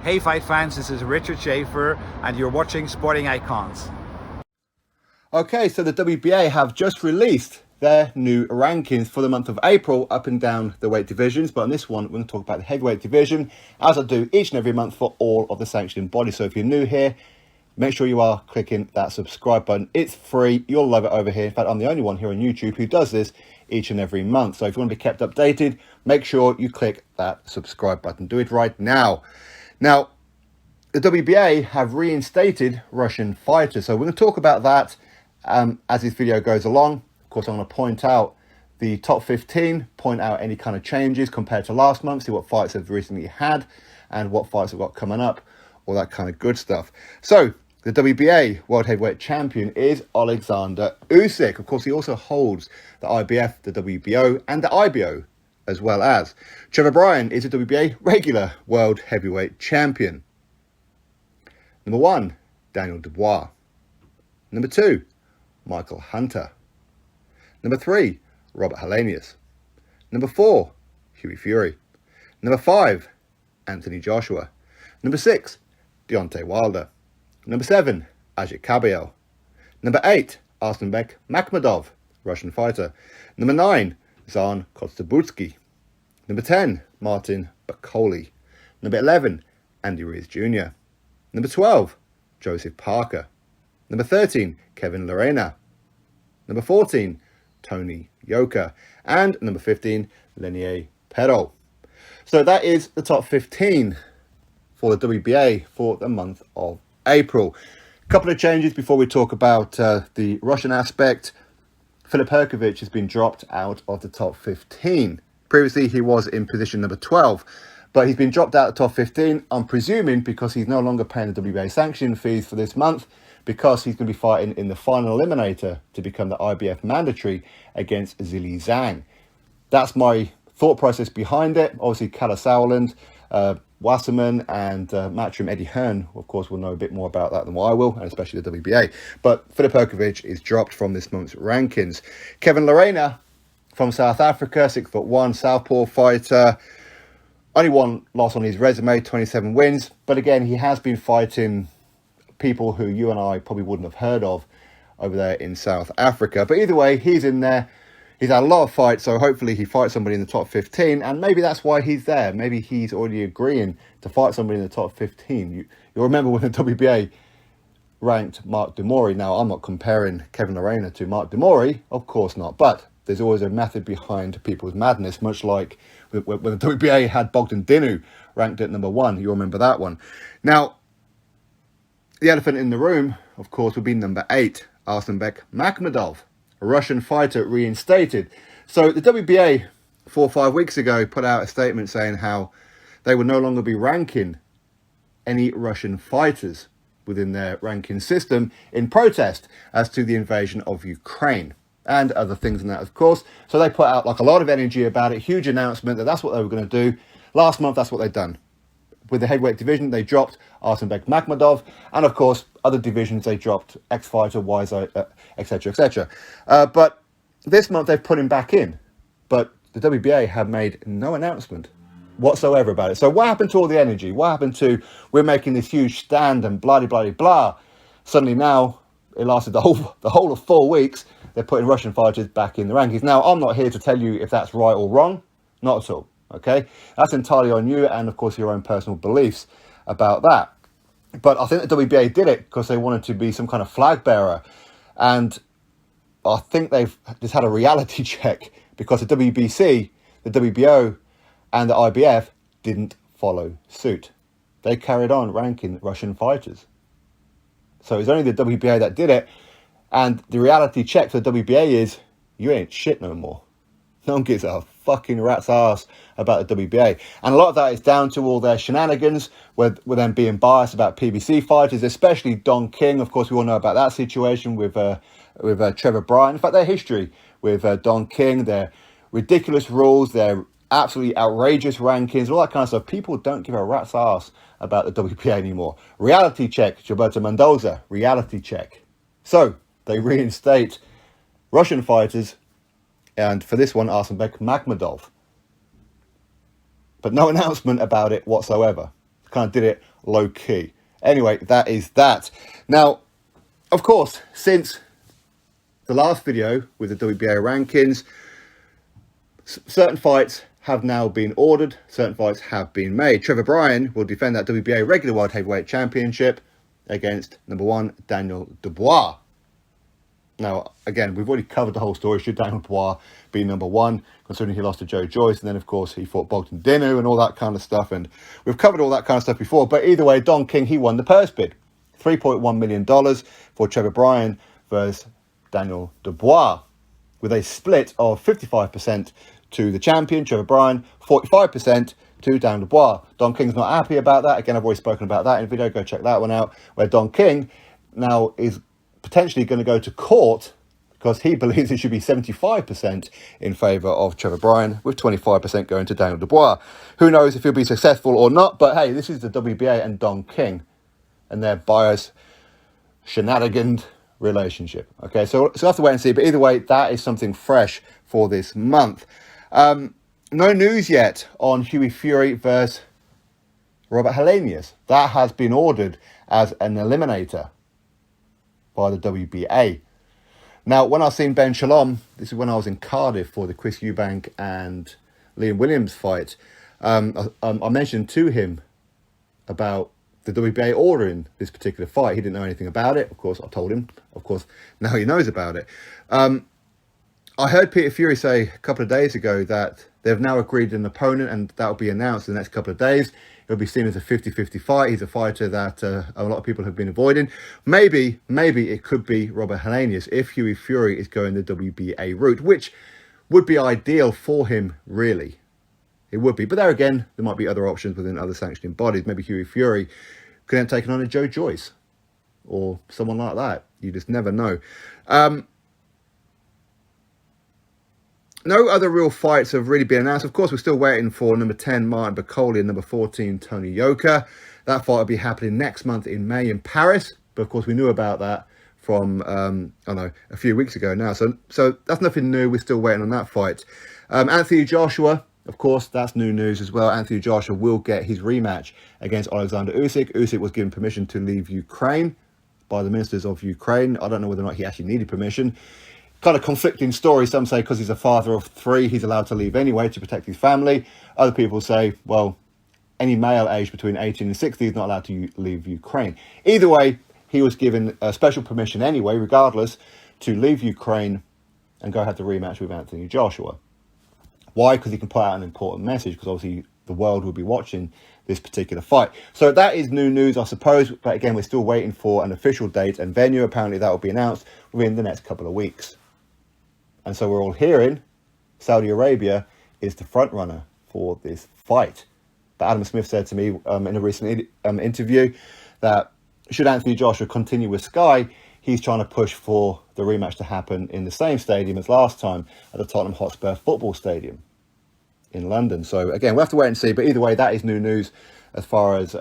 Hey fight fans, this is Richard Schaefer and you're watching Sporting Icons. Okay, so the WBA have just released their new rankings for the month of April up and down the weight divisions. But on this one, we're going to talk about the heavyweight division, as I do each and every month for all of the sanctioning bodies. So if you're new here, make sure you are clicking that subscribe button. It's free. You'll love it over here. In fact, I'm the only one here on YouTube who does this each and every month. So if you want to be kept updated, make sure you click that subscribe button. Do it right now. Now, the WBA have reinstated Russian fighters. So we're going to talk about that as this video goes along. Of course, I'm going to point out the top 15, point out any kind of changes compared to last month, see what fights have recently had and what fights have got coming up, all that kind of good stuff. So, the WBA World Heavyweight Champion is Oleksandr Usyk. Of course, he also holds the IBF, the WBO, and the IBO, as well as. Trevor Bryan is a WBA regular World Heavyweight Champion. Number 1, Daniel Dubois. Number 2, Michael Hunter. Number 3, Robert Helenius. Number 4, Hughie Fury. Number 5, Anthony Joshua. Number 6, Deontay Wilder. Number 7, Ajit Kabayel. Number 8, Arslanbek Makhmudov, Russian fighter. Number 9, Zhan Kostobutsky. Number 10, Martin Bakole. Number 11, Andy Ruiz Jr. Number 12, Joseph Parker. Number 13, Kevin Lerena. Number 14, Tony Yoka. And number 15, Lenier Perot. So that is the top 15 for the WBA for the month of April. A couple of changes before we talk about the Russian aspect. Filip Hrgovic has been dropped out of the top 15. Previously, he was in position number 12, but he's been dropped out of the top 15, I'm presuming because he's no longer paying the WBA sanction fees for this month, because he's going to be fighting in the final eliminator to become the IBF mandatory against Zhilei Zhang. That's my thought process behind it. Obviously, Kalle Sauerland, Wasserman and Matchroom Eddie Hearn, of course, will know a bit more about that than what I will, and especially the WBA. But Filip Hrgovic is dropped from this month's rankings. Kevin Lerena from South Africa, 6'1", southpaw fighter. Only one loss on his resume, 27 wins. But again, he has been fighting people who you and I probably wouldn't have heard of over there in South Africa. But either way, he's in there. He's had a lot of fights, so hopefully he fights somebody in the top 15, and maybe that's why he's there. Maybe he's already agreeing to fight somebody in the top 15. You'll remember when the WBA ranked Mark Demori. Now, I'm not comparing Kevin Lerena to Mark Demori, of course not, but there's always a method behind people's madness, much like when the WBA had Bogdan Dinu ranked at number 1. You'll remember that one. Now, the elephant in the room, of course, would be number 8, Arslanbek Makhmudov, a Russian fighter reinstated. So the WBA 4 or 5 weeks ago put out a statement saying how they would no longer be ranking any Russian fighters within their ranking system in protest as to the invasion of Ukraine and other things than that, of course. So they put out like a lot of energy about it, huge announcement that that's what they were going to do. Last month, that's what they've done. With the heavyweight division, they dropped Arslanbek Makhmudov, and of course, other divisions, they dropped X-Fighter, Wiser, etc., etc. But this month, they've put him back in. But the WBA have made no announcement whatsoever about it. So what happened to all the energy? What happened to, we're making this huge stand and blah, blah, blah, blah. Suddenly now, it lasted the whole of 4 weeks, they're putting Russian fighters back in the rankings. Now, I'm not here to tell you if that's right or wrong. Not at all. Okay, that's entirely on you and, of course, your own personal beliefs about that. But I think the WBA did it because they wanted to be some kind of flag bearer. And I think they've just had a reality check because the WBC, the WBO, and the IBF didn't follow suit. They carried on ranking Russian fighters. So it's only the WBA that did it. And the reality check for the WBA is, you ain't shit no more. No one gives a fucking rat's ass about the WBA. And a lot of that is down to all their shenanigans with them being biased about PBC fighters, especially Don King. Of course, we all know about that situation with Trevor Bryan. In fact, their history with Don King, their ridiculous rules, their absolutely outrageous rankings, all that kind of stuff. People don't give a rat's ass about the WBA anymore. Reality check, Gilberto Mendoza, reality check. So, they reinstate Russian fighters, and for this one, Arslanbek Makhmudov. But no announcement about it whatsoever. Kind of did it low key. Anyway, that is that. Now, of course, since the last video with the WBA rankings, certain fights have now been ordered, certain fights have been made. Trevor Bryan will defend that WBA regular world heavyweight championship against number 1 Daniel Dubois. Now, again, we've already covered the whole story. Should Daniel Dubois be number 1, considering he lost to Joe Joyce, and then, of course, he fought Bogdan Dinu and all that kind of stuff, and we've covered all that kind of stuff before. But either way, Don King, he won the purse bid. $3.1 million for Trevor Bryan versus Daniel Dubois, with a split of 55% to the champion, Trevor Bryan, 45% to Daniel Dubois. Don King's not happy about that. Again, I've already spoken about that in the video. Go check that one out, where Don King now is potentially going to go to court because he believes it should be 75% in favour of Trevor Bryan, with 25% going to Daniel Dubois. Who knows if he'll be successful or not, but hey, this is the WBA and Don King and their bias shenanigan relationship. Okay, so we'll have to wait and see, but either way, that is something fresh for this month. No news yet on Hughie Fury versus Robert Helenius. That has been ordered as an eliminator by the WBA. Now, when I seen Ben Shalom, this is when I was in Cardiff for the Chris Eubank and Liam Williams fight, I mentioned to him about the WBA ordering this particular fight. He didn't know anything about it. Of course, I told him. Of course, now he knows about it. I heard Peter Fury say a couple of days ago that they've now agreed an opponent, and that will be announced in the next couple of days. It'll be seen as a 50-50 fight. He's a fighter that a lot of people have been avoiding. Maybe it could be Robert Helenius if Hughie Fury is going the WBA route, which would be ideal for him, really. It would be. But there again, there might be other options within other sanctioning bodies. Maybe Hughie Fury could have taken on a Joe Joyce or someone like that. You just never know. No other real fights have really been announced. Of course, we're still waiting for number 10, Martin Bacoli, and number 14, Tony Yoka. That fight will be happening next month in May in Paris. But of course, we knew about that from, a few weeks ago now. So that's nothing new. We're still waiting on that fight. Anthony Joshua, of course, that's new news as well. Anthony Joshua will get his rematch against Oleksandr Usyk. Usyk was given permission to leave Ukraine by the ministers of Ukraine. I don't know whether or not he actually needed permission. Kind of conflicting story. Some say because he's a father of 3, he's allowed to leave anyway to protect his family. Other people say, well, any male aged between 18 and 60 is not allowed to leave Ukraine. Either way, he was given special permission anyway, regardless, to leave Ukraine and go have the rematch with Anthony Joshua. Why? Because he can put out an important message, because obviously the world will be watching this particular fight. So that is new news, I suppose. But again, we're still waiting for an official date and venue. Apparently that will be announced within the next couple of weeks. And so we're all hearing Saudi Arabia is the front runner for this fight. But Adam Smith said to me in a recent interview that should Anthony Joshua continue with Sky, he's trying to push for the rematch to happen in the same stadium as last time, at the Tottenham Hotspur football stadium in London. So again, we'll have to wait and see. But either way, that is new news as far as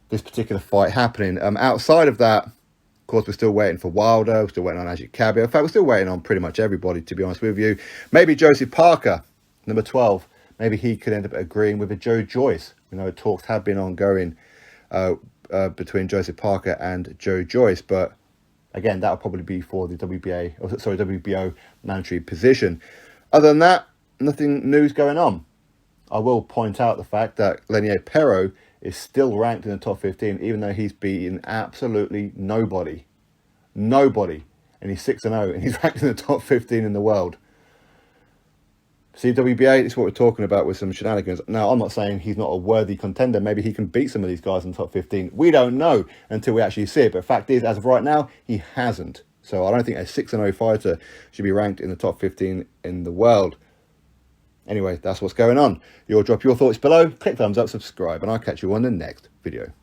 this particular fight happening. Outside of that, of course, we're still waiting for Wilder. We're still waiting on Ajit Kabir. In fact, we're still waiting on pretty much everybody, to be honest with you. Maybe Joseph Parker, number 12. Maybe he could end up agreeing with a Joe Joyce. You know, talks have been ongoing between Joseph Parker and Joe Joyce. But again, that will probably be for the WBO mandatory position. Other than that, nothing news going on. I will point out the fact that Lenier Perro is still ranked in the top 15, even though he's beaten absolutely nobody. Nobody. And he's 6-0, and he's ranked in the top 15 in the world. See, WBA, this is what we're talking about with some shenanigans. Now, I'm not saying he's not a worthy contender. Maybe he can beat some of these guys in the top 15. We don't know until we actually see it. But the fact is, as of right now, he hasn't. So I don't think a 6-0 fighter should be ranked in the top 15 in the world. Anyway, that's what's going on. You'll drop your thoughts below, click thumbs up, subscribe, and I'll catch you on the next video.